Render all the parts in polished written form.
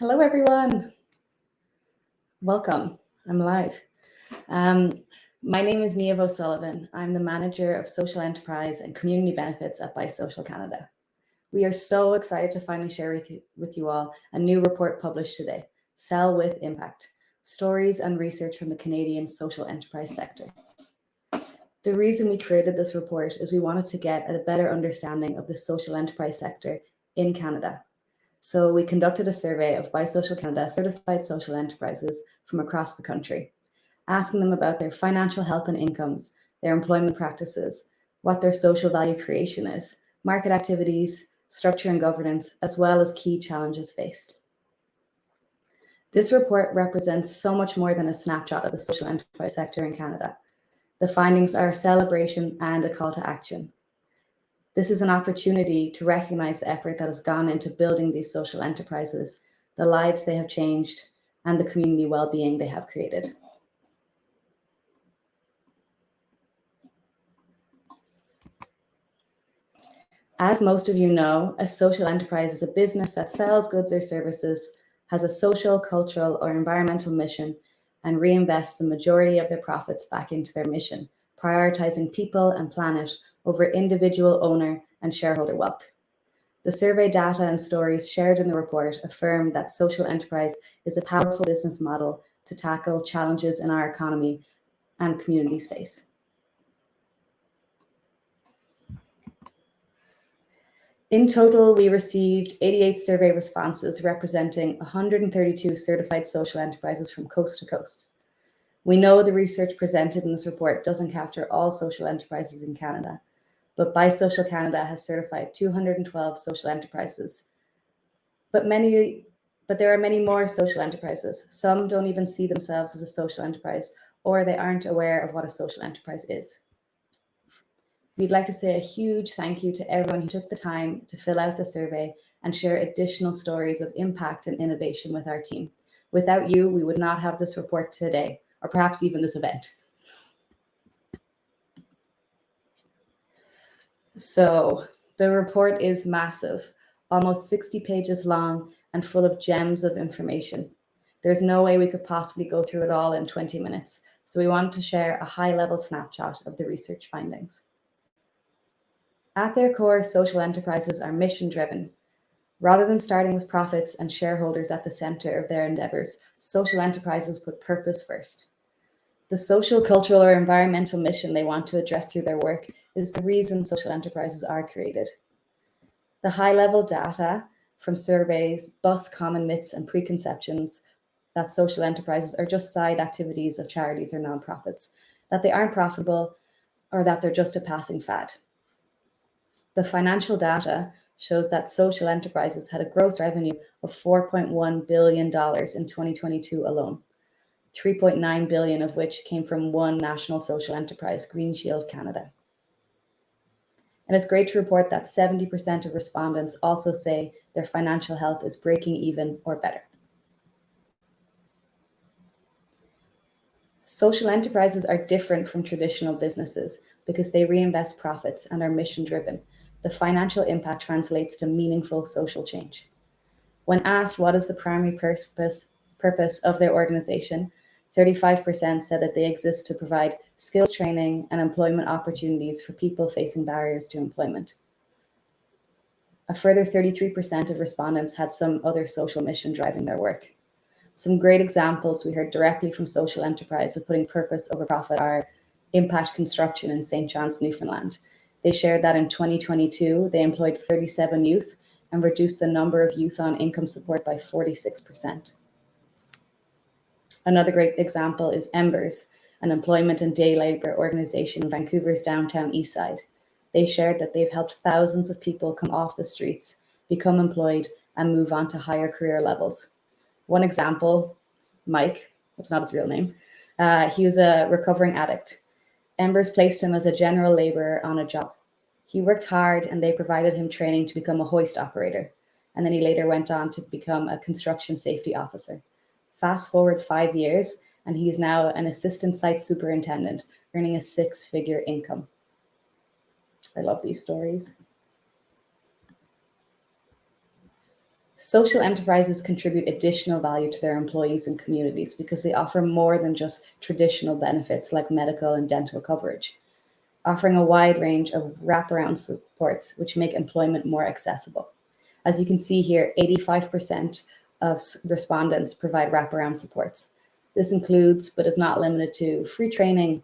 Hello, everyone. Welcome. I'm live. My name is Niamh O'Sullivan. I'm the Manager of Social Enterprise and Community Benefits at Social Canada. We are so excited to finally share with you all a new report published today, Sell with Impact, Stories and Research from the Canadian Social Enterprise Sector. The reason we created this report is we wanted to get a better understanding of the social enterprise sector in Canada. So we conducted a survey of Social Canada certified social enterprises from across the country, asking them about their financial health and incomes, their employment practices, what their social value creation is, market activities, structure and governance, as well as key challenges faced. This report represents so much more than a snapshot of the social enterprise sector in Canada. The findings are a celebration and a call to action. This is an opportunity to recognize the effort that has gone into building these social enterprises, the lives they have changed, and the community well-being they have created. As most of you know, a social enterprise is a business that sells goods or services, has a social, cultural, or environmental mission, and reinvests the majority of their profits back into their mission, prioritizing people and planet over individual owner and shareholder wealth. The survey data and stories shared in the report affirm that social enterprise is a powerful business model to tackle challenges in our economy and communities face. In total, we received 88 survey responses representing 132 certified social enterprises from coast to coast. We know the research presented in this report doesn't capture all social enterprises in Canada, but Social Canada has certified 212 social enterprises. But there are many more social enterprises. Some don't even see themselves as a social enterprise, or they aren't aware of what a social enterprise is. We'd like to say a huge thank you to everyone who took the time to fill out the survey and share additional stories of impact and innovation with our team. Without you, we would not have this report today, or perhaps even this event. So the report is massive, almost 60 pages long and full of gems of information. There's no way we could possibly go through it all in 20 minutes, so we wanted to share a high-level snapshot of the research findings. At their core, social enterprises are mission-driven. Rather than starting with profits and shareholders at the center of their endeavors, social enterprises put purpose first. The social, cultural, or environmental mission they want to address through their work is the reason social enterprises are created. The high-level data from surveys bust common myths and preconceptions that social enterprises are just side activities of charities or nonprofits, that they aren't profitable, or that they're just a passing fad. The financial data shows that social enterprises had a gross revenue of $4.1 billion in 2022 alone, $3.9 billion of which came from one national social enterprise, Green Shield Canada. And it's great to report that 70% of respondents also say their financial health is breaking even or better. Social enterprises are different from traditional businesses because they reinvest profits and are mission-driven. The financial impact translates to meaningful social change. When asked what is the primary purpose of their organization, 35% said that they exist to provide skills training and employment opportunities for people facing barriers to employment. A further 33% of respondents had some other social mission driving their work. Some great examples we heard directly from social enterprise of putting purpose over profit are Impact Construction in St. John's, Newfoundland. They shared that in 2022, they employed 37 youth and reduced the number of youth on income support by 46%. Another great example is Embers, an employment and day labor organization in Vancouver's downtown east side. They shared that they've helped thousands of people come off the streets, become employed, and move on to higher career levels. One example, Mike, that's not his real name, he was a recovering addict. Embers placed him as a general laborer on a job. He worked hard and they provided him training to become a hoist operator. And then he later went on to become a construction safety officer. Fast forward 5 years, and he is now an assistant site superintendent, earning a 6-figure income. I love these stories. Social enterprises contribute additional value to their employees and communities because they offer more than just traditional benefits like medical and dental coverage, offering a wide range of wraparound supports which make employment more accessible. As you can see here, 85% of respondents provide wraparound supports. This includes, but is not limited to, free training,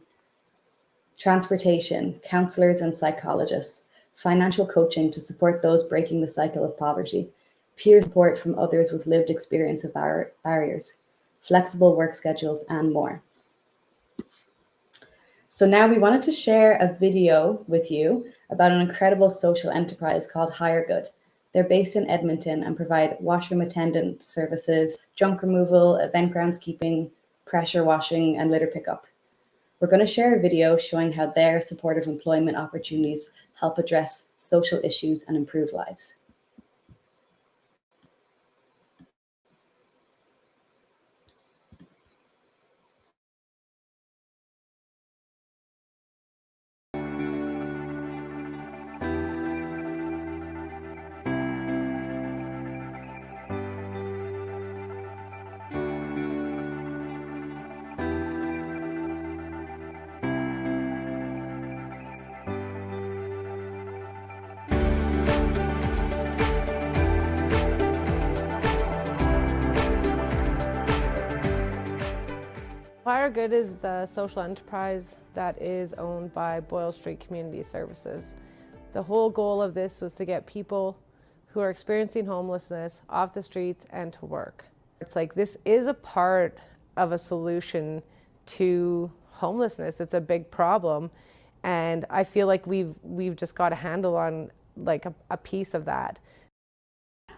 transportation, counselors and psychologists, financial coaching to support those breaking the cycle of poverty, peer support from others with lived experience of barriers, flexible work schedules, and more. So now we wanted to share a video with you about an incredible social enterprise called Hire Good. They're based in Edmonton and provide washroom attendant services, junk removal, event groundskeeping, pressure washing, and litter pickup. We're going to share a video showing how their supportive employment opportunities help address social issues and improve lives. Hire Good is the social enterprise that is owned by Boyle Street Community Services. The whole goal of this was to get people who are experiencing homelessness off the streets and to work. It's like this is a part of a solution to homelessness. It's a big problem, and I feel like we've just got a handle on like a piece of that.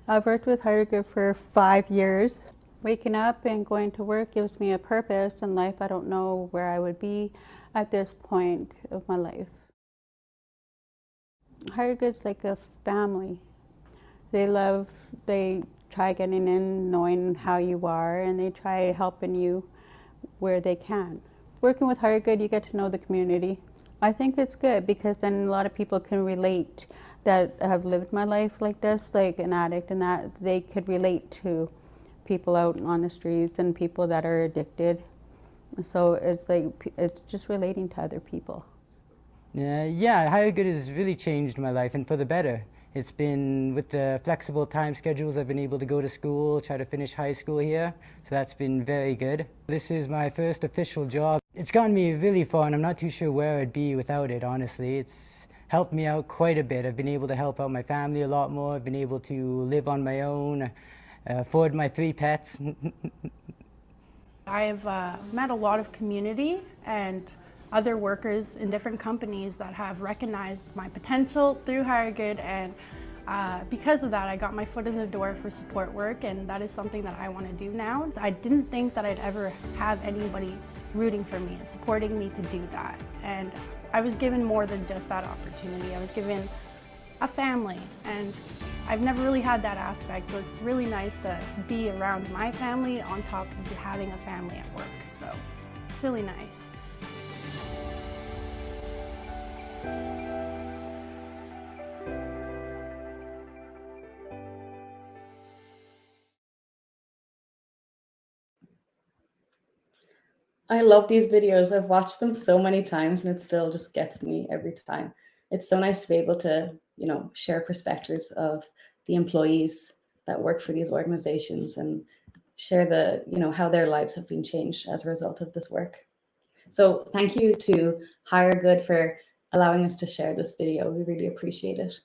I've worked with Hire Good for 5 years. Waking up and going to work gives me a purpose in life. I don't know where I would be at this point of my life. Hire Good's like a family. They try getting in, knowing how you are, and they try helping you where they can. Working with Hire Good, you get to know the community. I think it's good because then a lot of people can relate that have lived my life like this, like an addict, and that they could relate to people out on the streets and people that are addicted. So it's like, it's just relating to other people. Yeah, Hire Good has really changed my life, and for the better. It's been, with the flexible time schedules, I've been able to go to school, try to finish high school here, so that's been very good. This is my first official job. It's gotten me really far, and I'm not too sure where I'd be without it, honestly. It's helped me out quite a bit. I've been able to help out my family a lot more. I've been able to live on my own, afford my 3 pets. I've met a lot of community and other workers in different companies that have recognized my potential through Hire Good, and because of that I got my foot in the door for support work, and that is something that I want to do now. I didn't think that I'd ever have anybody rooting for me and supporting me to do that, and I was given more than just that opportunity. I was given a family, and I've never really had that aspect, so it's really nice to be around my family on top of having a family at work, so it's really nice. I love these videos. I've watched them so many times and it still just gets me every time. It's so nice to be able to, share perspectives of the employees that work for these organizations and share how their lives have been changed as a result of this work. So thank you to Hire Good for allowing us to share this video. We really appreciate it.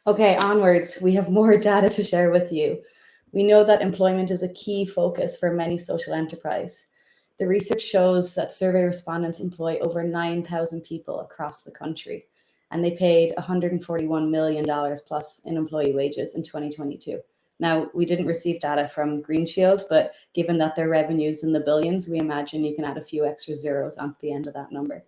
Okay, onwards. We have more data to share with you. We know that employment is a key focus for many social enterprise. The research shows that survey respondents employ over 9,000 people across the country, and they paid $141 million plus in employee wages in 2022. Now, we didn't receive data from Green Shield, but given that their revenue's in the billions, we imagine you can add a few extra zeros onto the end of that number.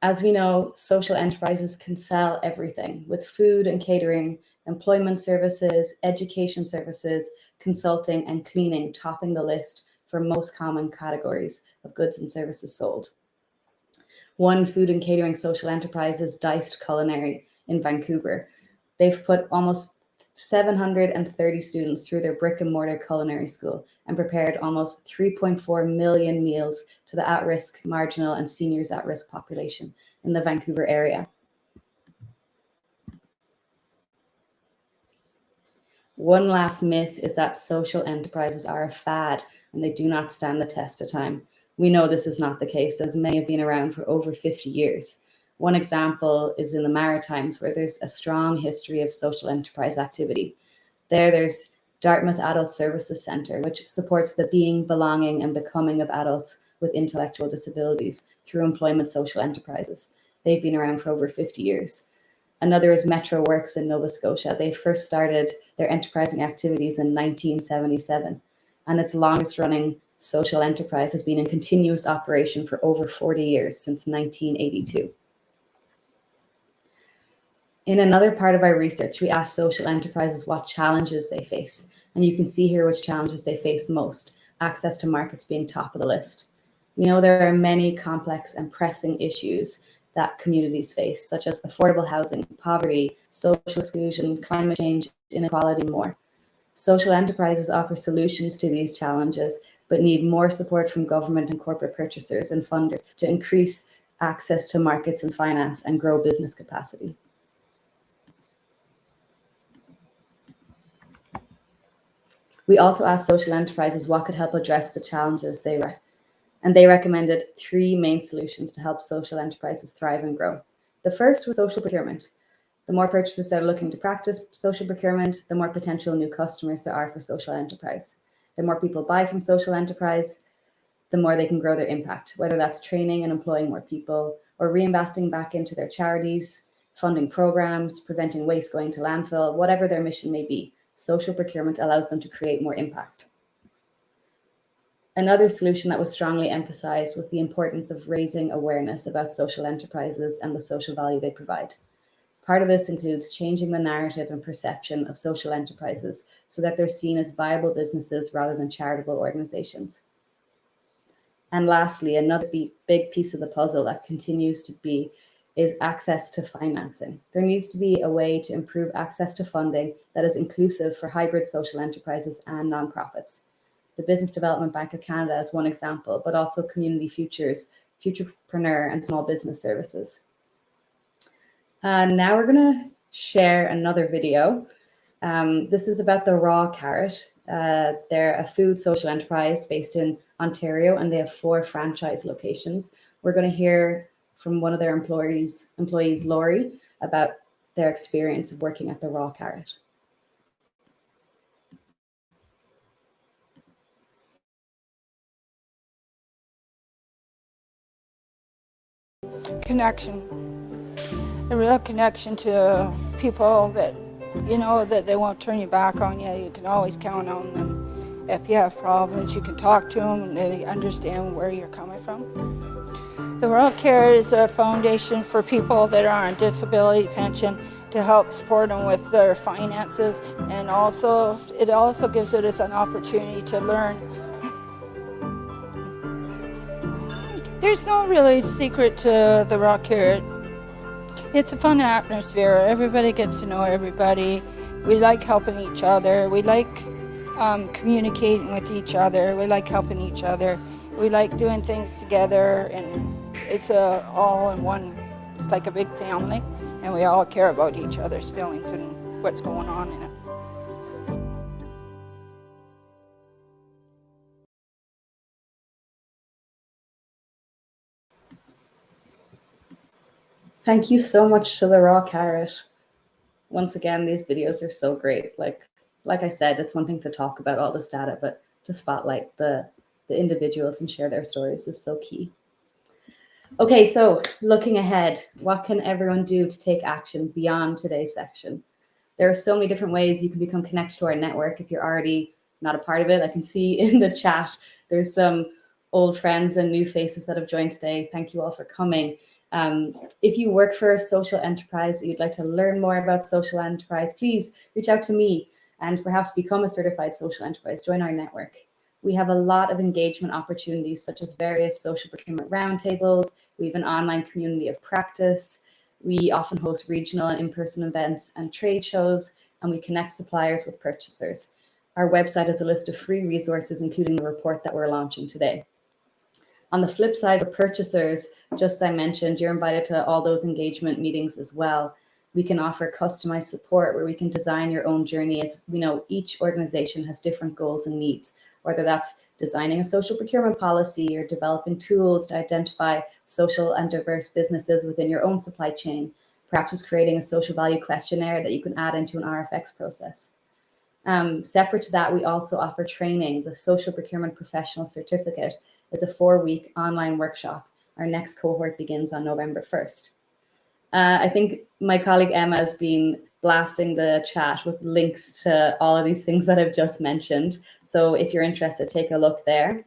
As we know, social enterprises can sell everything, with food and catering, employment services, education services, consulting, and cleaning topping the list for most common categories of goods and services sold. One food and catering social enterprise is Diced Culinary in Vancouver. They've put almost 730 students through their brick and mortar culinary school and prepared almost 3.4 million meals to the at-risk, marginal and seniors at-risk population in the Vancouver area. One last myth is that social enterprises are a fad and they do not stand the test of time. We know this is not the case, as many have been around for over 50 years. One example is in the Maritimes, where there's a strong history of social enterprise activity. There's Dartmouth Adult Services Centre, which supports the being, belonging, and becoming of adults with intellectual disabilities through employment social enterprises. They've been around for over 50 years. Another is Metro Works in Nova Scotia. They first started their enterprising activities in 1977, and its longest running social enterprise has been in continuous operation for over 40 years, since 1982. In another part of our research, we asked social enterprises what challenges they face, and you can see here which challenges they face most, access to markets being top of the list. We know there are many complex and pressing issues that communities face, such as affordable housing, poverty, social exclusion, climate change, inequality, and more. Social enterprises offer solutions to these challenges, but need more support from government and corporate purchasers and funders to increase access to markets and finance and grow business capacity. We also asked social enterprises what could help address the challenges and they recommended 3 main solutions to help social enterprises thrive and grow. The first was social procurement. The more purchasers that are looking to practice social procurement, the more potential new customers there are for social enterprise. The more people buy from social enterprise, the more they can grow their impact, whether that's training and employing more people, or reinvesting back into their charities, funding programs, preventing waste going to landfill, whatever their mission may be. Social procurement allows them to create more impact. Another solution that was strongly emphasized was the importance of raising awareness about social enterprises and the social value they provide. Part of this includes changing the narrative and perception of social enterprises so that they're seen as viable businesses rather than charitable organizations. And lastly, another big piece of the puzzle that continues to be is access to financing. There needs to be a way to improve access to funding that is inclusive for hybrid social enterprises and nonprofits. The Business Development Bank of Canada is one example, but also Community Futures, Futurepreneur, and Small Business Services. Now we're going to share another video. This is about the Raw Carrot. They're a food social enterprise based in Ontario, and they have 4 franchise locations. We're going to hear from one of their employees, Laurie, about their experience of working at the Raw Carrot. Connection, a real connection to people that you know that they won't turn your back on you. You can always count on them. If you have problems, you can talk to them and they understand where you're coming from. The Raw Carrot is a foundation for people that are on disability pension to help support them with their finances, and also it also gives us an opportunity to learn. There's no really secret to the Raw Carrot. It's a fun atmosphere. Everybody gets to know everybody. We like helping each other. We like communicating with each other. We like helping each other. We like doing things together, and it's all in one. It's like a big family, and we all care about each other's feelings and what's going on in it. Thank you so much to the Raw Carrot. Once again, these videos are so great. Like I said, it's one thing to talk about all this data, but to spotlight the individuals and share their stories is so key. Okay, so looking ahead, what can everyone do to take action beyond today's section? There are so many different ways you can become connected to our network if you're already not a part of it. I can see in the chat, there's some old friends and new faces that have joined today. Thank you all for coming. If you work for a social enterprise, or you'd like to learn more about social enterprise, please reach out to me and perhaps become a certified social enterprise. Join our network. We have a lot of engagement opportunities, such as various social procurement roundtables. We have an online community of practice. We often host regional and in-person events and trade shows. and we connect suppliers with purchasers. Our website has a list of free resources, including the report that we're launching today. On the flip side, for purchasers, just as I mentioned, you're invited to all those engagement meetings as well. We can offer customized support where we can design your own journey. As we know, each organization has different goals and needs, whether that's designing a social procurement policy or developing tools to identify social and diverse businesses within your own supply chain. Perhaps it's creating a social value questionnaire that you can add into an RFX process. Separate to that, we also offer training. The Social Procurement Professional Certificate is a 4-week online workshop. Our next cohort begins on November 1st. I think my colleague Emma has been blasting the chat with links to all of these things that I've just mentioned. So if you're interested, take a look there.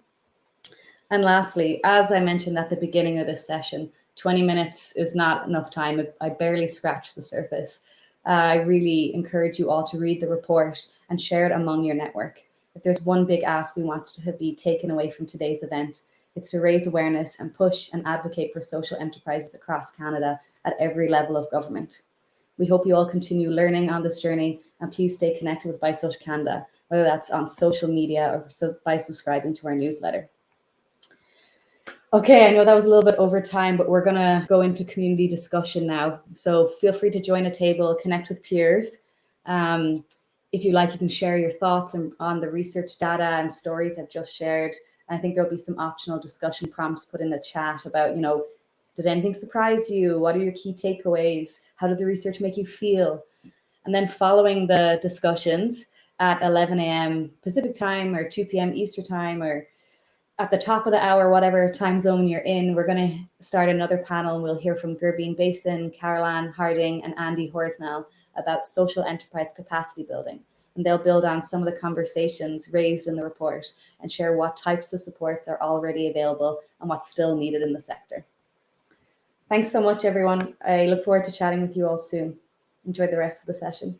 And lastly, as I mentioned at the beginning of this session, 20 minutes is not enough time. I barely scratched the surface. I really encourage you all to read the report and share it among your network. If there's one big ask we want to be taken away from today's event, it's to raise awareness and push and advocate for social enterprises across Canada at every level of government. We hope you all continue learning on this journey, and please stay connected with BuySoc Canada, whether that's on social media or by subscribing to our newsletter. Okay, I know that was a little bit over time, but we're going to go into community discussion now. So feel free to join a table, connect with peers. If you like, you can share your thoughts on the research data and stories I've just shared. And I think there'll be some optional discussion prompts put in the chat about, did anything surprise you? What are your key takeaways? How did the research make you feel? And then following the discussions at 11 a.m. Pacific time or 2 p.m. Eastern time, or at the top of the hour, whatever time zone you're in, we're going to start another panel. We'll hear from Gerbine Basin, Caroline Harding, and Andy Horsnell about social enterprise capacity building. And they'll build on some of the conversations raised in the report and share what types of supports are already available and what's still needed in the sector. Thanks so much, everyone. I look forward to chatting with you all soon. Enjoy the rest of the session.